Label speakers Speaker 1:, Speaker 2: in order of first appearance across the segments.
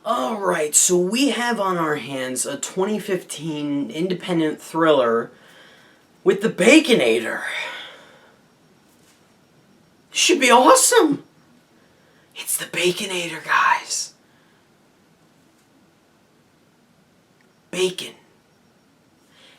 Speaker 1: Alright, so we have on our hands a 2015 independent thriller with the Baconator. Should be awesome! It's the Baconator, guys. Bacon.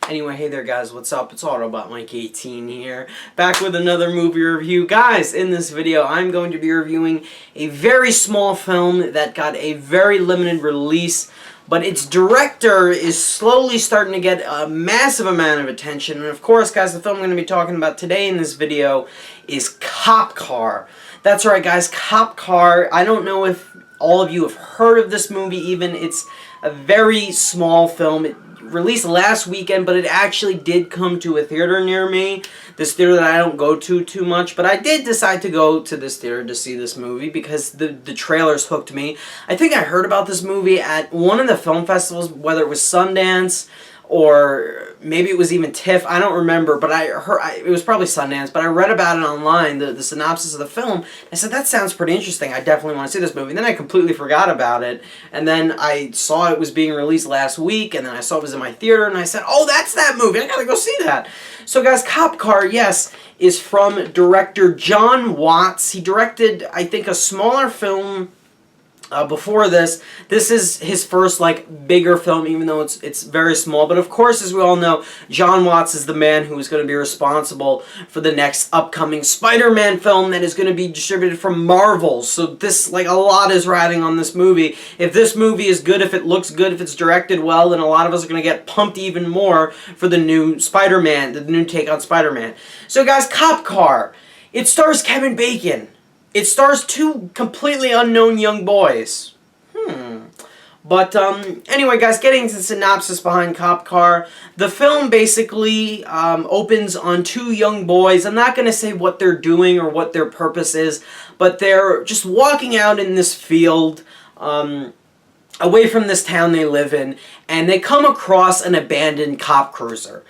Speaker 1: Anyway, hey there guys, what's up? It's Autobot Mike 18 here, back with another movie review. Guys, in this video I'm going to be reviewing a very small film that got a very limited release, but its director is slowly starting to get a massive amount of attention. And of course, guys, the film I'm going to be talking about today in this video is Cop Car. That's right, guys, Cop Car. I don't know if all of you have heard of this movie even. It's a very small film. It released last weekend, but it actually did come to a theater near me. This theater that I don't go to too much, but I did decide to go to this theater to see this movie because the trailers hooked me. I think I heard about this movie at one of the film festivals, whether it was Sundance or maybe it was even TIFF, I don't remember, but it was probably Sundance, but I read about it online, the synopsis of the film. I said, that sounds pretty interesting, I definitely want to see this movie. And then I completely forgot about it, and then I saw it was being released last week, and then I saw it was in my theater, and I said, oh, that's that movie, I gotta go see that. So guys, Cop Car, yes, is from director Jon Watts. He directed, I think, a smaller film before this. This is his first, like, bigger film, even though it's very small. But of course, as we all know, Jon Watts is the man who is going to be responsible for the next upcoming Spider-Man film that is going to be distributed from Marvel. So this, like, a lot is riding on this movie. If this movie is good, if it looks good, if it's directed well, then a lot of us are going to get pumped even more for the new Spider-Man, the new take on Spider-Man. So guys, Cop Car. It stars Kevin Bacon. It stars two completely unknown young boys. But, anyway, guys, getting to the synopsis behind Cop Car, the film basically opens on two young boys. I'm not going to say what they're doing or what their purpose is, but they're just walking out in this field, away from this town they live in, and they come across an abandoned cop cruiser.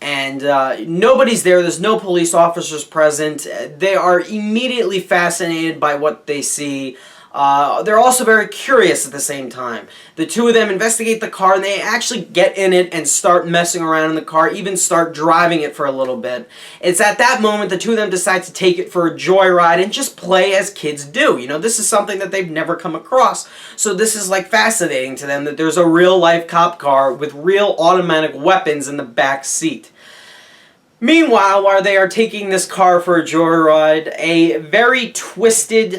Speaker 1: And nobody's there, there's no police officers present. They are immediately fascinated by what they see. They're also very curious at the same time. The two of them investigate the car, and they actually get in it and start messing around in the car, even start driving it for a little bit. It's at that moment the two of them decide to take it for a joyride and just play as kids do. You know, this is something that they've never come across. So this is, like, fascinating to them that there's a real-life cop car with real automatic weapons in the back seat. Meanwhile, while they are taking this car for a joyride, a very twisted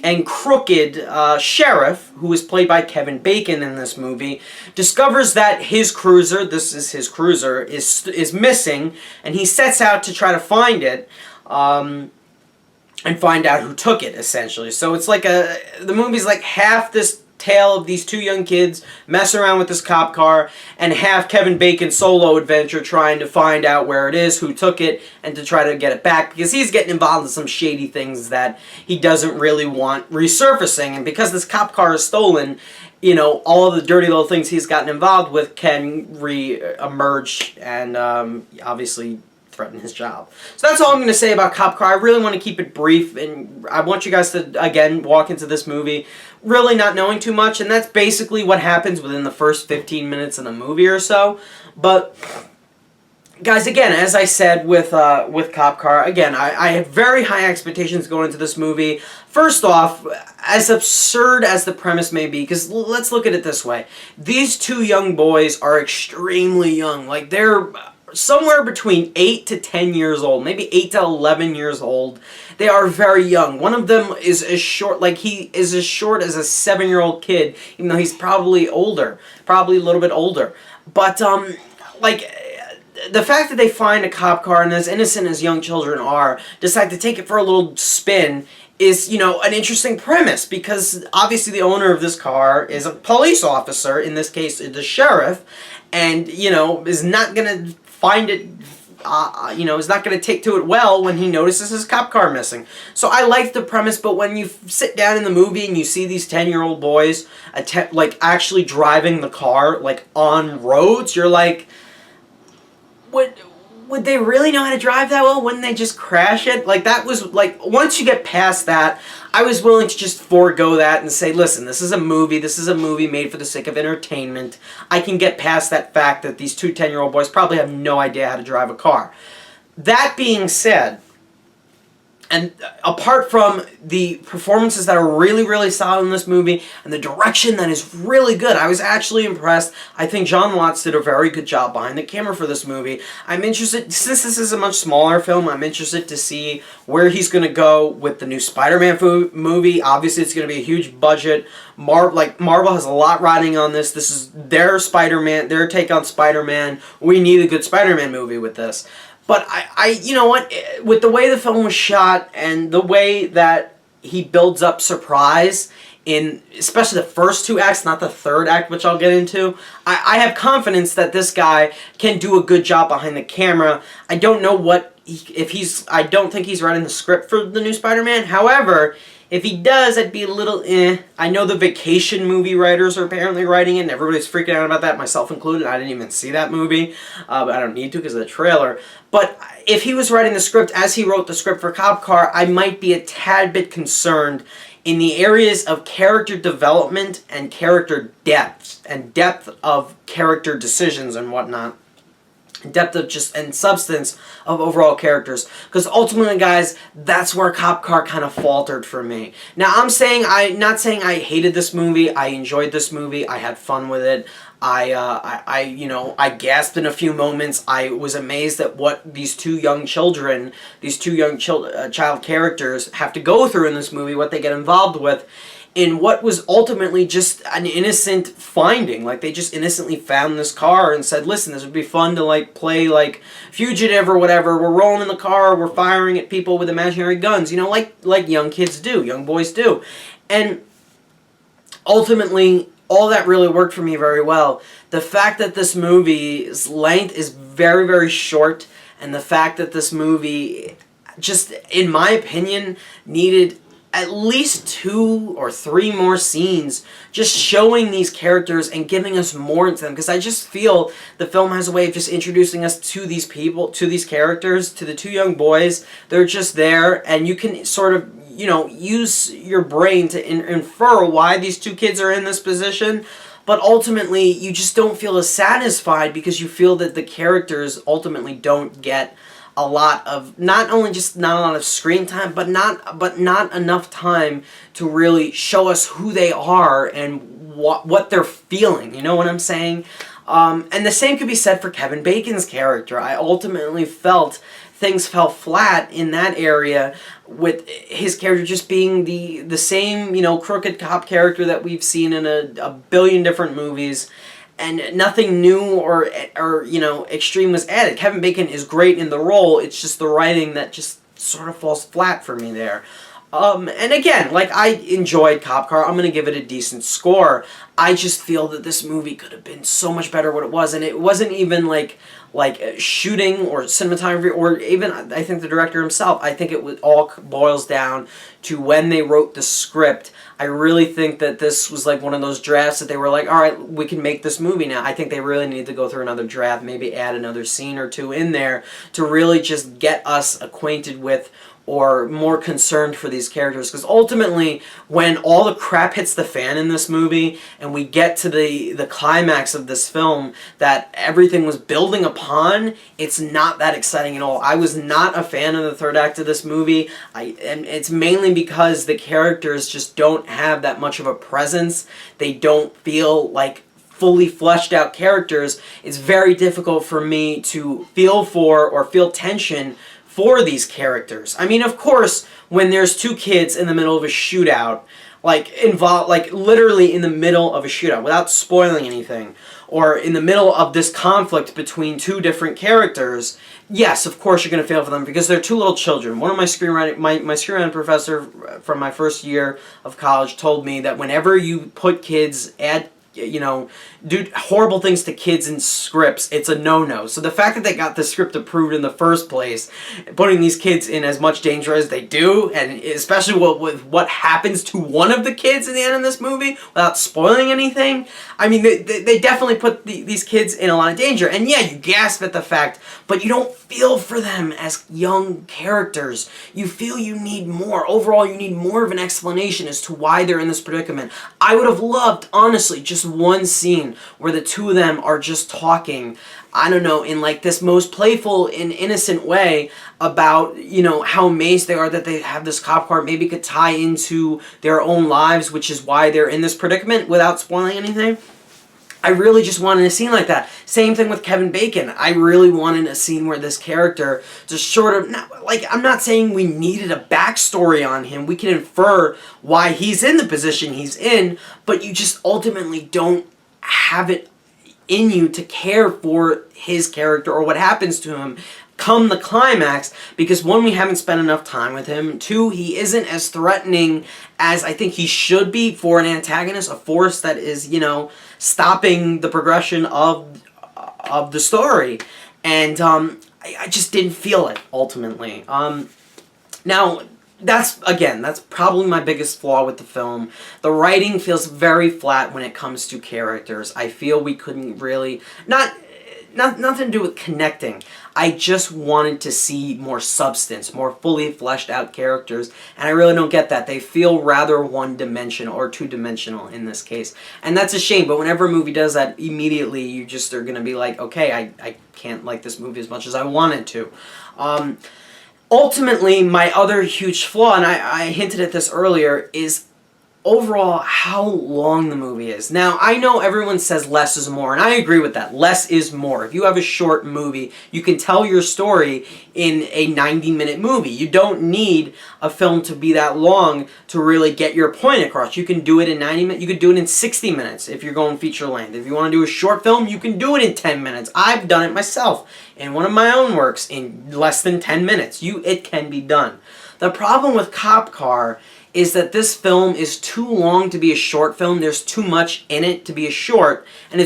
Speaker 1: and crooked sheriff, who is played by Kevin Bacon in this movie, discovers that his cruiser, this is his cruiser, is missing, and he sets out to try to find it, and find out who took it, essentially. So it's like the movie's like half this tale of these two young kids messing around with this cop car, and half Kevin Bacon's solo adventure trying to find out where it is, who took it, and to try to get it back, because he's getting involved in some shady things that he doesn't really want resurfacing. And because this cop car is stolen, you know, all of the dirty little things he's gotten involved with can re-emerge and obviously threaten his job. So that's all I'm going to say about Cop Car. I really want to keep it brief, and I want you guys to, again, walk into this movie really not knowing too much, and that's basically what happens within the first 15 minutes of the movie or so. But, guys, again, as I said with Cop Car, again, I have very high expectations going into this movie. First off, as absurd as the premise may be, because let's look at it this way. These two young boys are extremely young. Like, they're somewhere between 8 to 10 years old, maybe 8 to 11 years old. They are very young. One of them is as short, like he is as short as a 7-year-old kid, even though he's probably older, probably a little bit older. But, like, the fact that they find a cop car, and as innocent as young children are, decide to take it for a little spin is, you know, an interesting premise, because obviously the owner of this car is a police officer, in this case the sheriff, and, you know, is not going to find it, you know, is not going to take to it well when he notices his cop car missing. So I like the premise, but when you sit down in the movie and you see these 10-year-old boys like actually driving the car, like, on roads, you're like, would they really know how to drive that well? Wouldn't they just crash it? Like, that was, like, once you get past that, I was willing to just forego that and say, listen, this is a movie made for the sake of entertainment. I can get past that fact that these two 10-year-old boys probably have no idea how to drive a car. That being said, and apart from the performances that are really, really solid in this movie and the direction that is really good, I was actually impressed. I think Jon Watts did a very good job behind the camera for this movie. I'm interested, since this is a much smaller film, I'm interested to see where he's going to go with the new Spider-Man movie. Obviously, it's going to be a huge budget. Marvel has a lot riding on this. This is their Spider-Man, their take on Spider-Man. We need a good Spider-Man movie with this. But you know what, with the way the film was shot and the way that he builds up surprise in especially the first two acts, not the third act, which I'll get into, I have confidence that this guy can do a good job behind the camera. I don't know I don't think he's writing the script for the new Spider-Man. However, if he does, I'd be a little I know the Vacation movie writers are apparently writing it, and everybody's freaking out about that, myself included. I didn't even see that movie, but I don't need to because of the trailer. But if he was writing the script as he wrote the script for Cop Car, I might be a tad bit concerned in the areas of character development and character depth, and depth of character decisions and whatnot. Depth of and substance of overall characters, because ultimately, guys, that's where Cop Car kind of faltered for me. Now, not saying I hated this movie. I enjoyed this movie. I had fun with it. I gasped in a few moments. I was amazed at what these two young child characters have to go through in this movie, what they get involved with, in what was ultimately just an innocent finding. Like, they just innocently found this car and said, listen, this would be fun to, like, play, like, fugitive or whatever. We're rolling in the car, we're firing at people with imaginary guns, you know, like young kids do, young boys do. And ultimately, all that really worked for me very well. The fact that this movie's length is very, very short, and the fact that this movie just, in my opinion, needed at least 2 or 3 more scenes just showing these characters and giving us more into them, because I just feel the film has a way of just introducing us to these people, to these characters, to the two young boys. They're just there, and you can sort of, you know, use your brain to infer why these two kids are in this position, but ultimately you just don't feel as satisfied because you feel that the characters ultimately don't get a lot of, not only just not a lot of screen time, but not enough time to really show us who they are and what they're feeling. You know what I'm saying? And the same could be said for Kevin Bacon's character. I ultimately felt things fell flat in that area, with his character just being the same, you know, crooked cop character that we've seen in a billion different movies. And nothing new or you know, extreme was added. Kevin Bacon is great in the role. It's just the writing that just sort of falls flat for me there. And again, like, I enjoyed Cop Car. I'm going to give it a decent score. I just feel that this movie could have been so much better what it was. And it wasn't even like shooting or cinematography, or even, I think, the director himself. I think it all boils down to when they wrote the script. I really think that this was like one of those drafts that they were like, all right, we can make this movie now. I think they really need to go through another draft, maybe add another scene or two in there to really just get us acquainted with or more concerned for these characters. Because ultimately, when all the crap hits the fan in this movie and we get to the climax of this film that everything was building upon, it's not that exciting at all. I was not a fan of the third act of this movie, and it's mainly because the characters just don't have that much of a presence. They don't feel like fully fleshed out characters. It's very difficult for me to feel for or feel tension for these characters. I mean, of course, when there's two kids in the middle of a shootout, like literally in the middle of a shootout, without spoiling anything, or in the middle of this conflict between two different characters, yes, of course you're going to feel for them because they're two little children. One of my screenwriting professor from my first year of college told me that whenever you put kids, add you know, do horrible things to kids in scripts, it's a no-no. So the fact that they got the script approved in the first place, putting these kids in as much danger as they do, and especially with what happens to one of the kids in the end of this movie, without spoiling anything, I mean, they definitely put these kids in a lot of danger. And yeah, you gasp at the fact, but you don't feel for them as young characters. You feel you need more. Overall, you need more of an explanation as to why they're in this predicament. I would have loved, honestly, just one scene where the two of them are just talking, I don't know, in like this most playful and innocent way about, you know, how amazed they are that they have this cop car. Maybe could tie into their own lives, which is why they're in this predicament, without spoiling anything. I really just wanted a scene like that. Same thing with Kevin Bacon. I really wanted a scene where this character just sort of, I'm not saying we needed a backstory on him. We can infer why he's in the position he's in, but you just ultimately don't have it in you to care for his character or what happens to him come the climax, because one, we haven't spent enough time with him. Two, he isn't as threatening as I think he should be for an antagonist, a force that is, you know, stopping the progression of the story. And I just didn't feel it, ultimately. Now, that's probably my biggest flaw with the film. The writing feels very flat when it comes to characters. I feel we couldn't really, nothing to do with connecting. I just wanted to see more substance, more fully fleshed out characters, and I really don't get that. They feel rather one-dimensional or two-dimensional in this case, and that's a shame. But whenever a movie does that, immediately you just are going to be like, okay, I can't like this movie as much as I wanted to. Ultimately, my other huge flaw, and I hinted at this earlier, is overall how long the movie is. Now, I know everyone says less is more, and I agree with that. Less is more. If you have a short movie, you can tell your story in a 90-minute movie. You don't need a film to be that long to really get your point across. You can do it in 90 minutes. You could do it in 60 minutes if you're going feature length. If you want to do a short film, you can do it in 10 minutes. I've done it myself in one of my own works in less than 10 minutes. It can be done. The problem with Cop Car is that this film is too long to be a short film. There's too much in it to be a short, and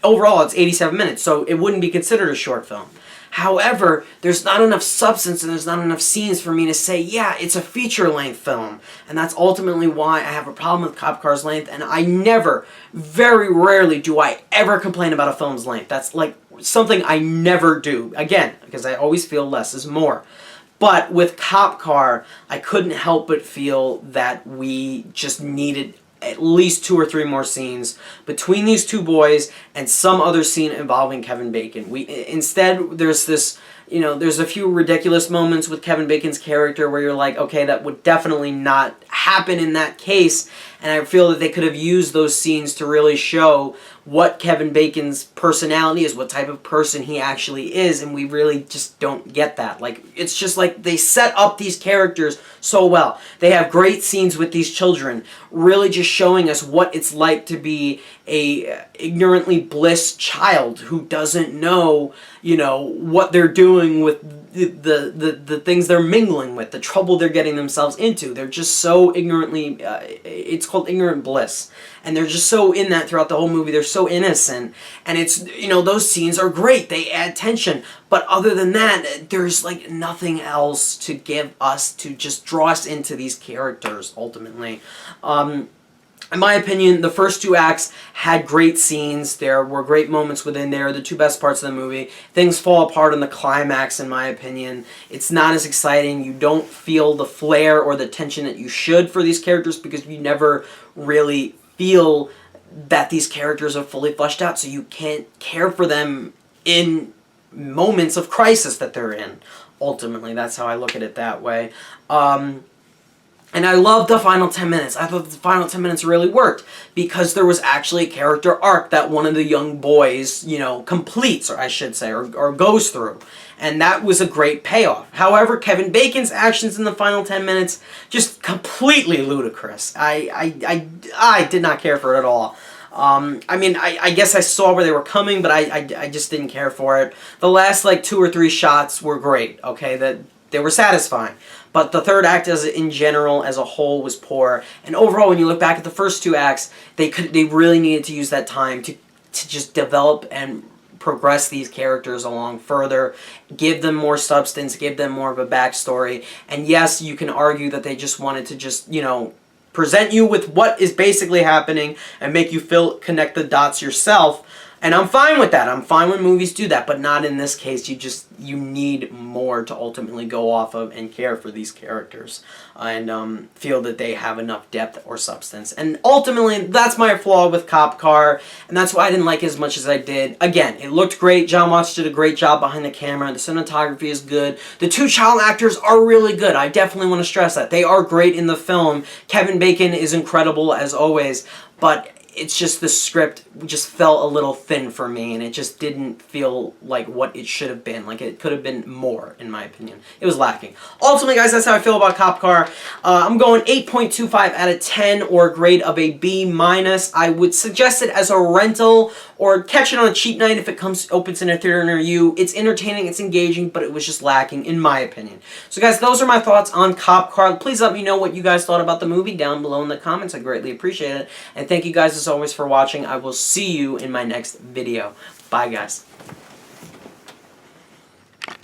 Speaker 1: overall it's 87 minutes, so it wouldn't be considered a short film. However, there's not enough substance and there's not enough scenes for me to say, yeah, it's a feature-length film. And that's ultimately why I have a problem with Cop Car's length, and I never, very rarely do I ever complain about a film's length. That's like something I never do. Again, because I always feel less is more. But with Cop Car, I couldn't help but feel that we just needed at least 2 or 3 more scenes between these two boys and some other scene involving Kevin Bacon. Instead, there's this, you know, there's a few ridiculous moments with Kevin Bacon's character where you're like, okay, that would definitely not happen in that case. And I feel that they could have used those scenes to really show what Kevin Bacon's personality is, what type of person he actually is, and we really just don't get that. Like, it's just like they set up these characters so well. They have great scenes with these children, really just showing us what it's like to be a ignorantly bliss child who doesn't know, you know, what they're doing with the things they're mingling with, the trouble they're getting themselves into. They're just so ignorantly, it's called ignorant bliss. And they're just so in that throughout the whole movie. They're so innocent. And it's, you know, those scenes are great. They add tension. But other than that, there's like nothing else to give us to just draw us into these characters, ultimately. In my opinion, the first 2 acts had great scenes. There were great moments within there, the 2 best parts of the movie. Things fall apart in the climax, in my opinion. It's not as exciting. You don't feel the flair or the tension that you should for these characters because you never really feel that these characters are fully fleshed out, so you can't care for them in moments of crisis that they're in. Ultimately, that's how I look at it that way. And I loved the final 10 minutes. I thought the final 10 minutes really worked because there was actually a character arc that one of the young boys, you know, completes, or I should say, or goes through. And that was a great payoff. However, Kevin Bacon's actions in the final 10 minutes, just completely ludicrous. I did not care for it at all. I mean, I guess I saw where they were coming, but I just didn't care for it. The last, like, 2 or 3 shots were great, okay? they were satisfying. But the third act, in general, as a whole, was poor. And overall, when you look back at the first two acts, they really needed to use that time to just develop and progress these characters along further, give them more substance, give them more of a backstory. And yes, you can argue that they just wanted to just, you know, present you with what is basically happening and make you connect the dots yourself. And I'm fine with that. I'm fine when movies do that, but not in this case. You need more to ultimately go off of and care for these characters and feel that they have enough depth or substance. And ultimately, that's my flaw with Cop Car, and that's why I didn't like it as much as I did. Again, it looked great. Jon Watts did a great job behind the camera. The cinematography is good. The two child actors are really good. I definitely want to stress that. They are great in the film. Kevin Bacon is incredible as always, but it's just the script just felt a little thin for me, and it just didn't feel like what it should have been. Like, it could have been more, in my opinion. It was lacking. Ultimately, guys, that's how I feel about Cop Car. I'm going 8.25 out of 10, or a grade of a B-. I would suggest it as a rental, or catch it on a cheap night if it opens in a theater near you. It's entertaining, it's engaging, but it was just lacking, in my opinion. So, guys, those are my thoughts on Cop Car. Please let me know what you guys thought about the movie down below in the comments. I greatly appreciate it. And thank you guys, as always, for watching. I will see you in my next video. Bye, guys.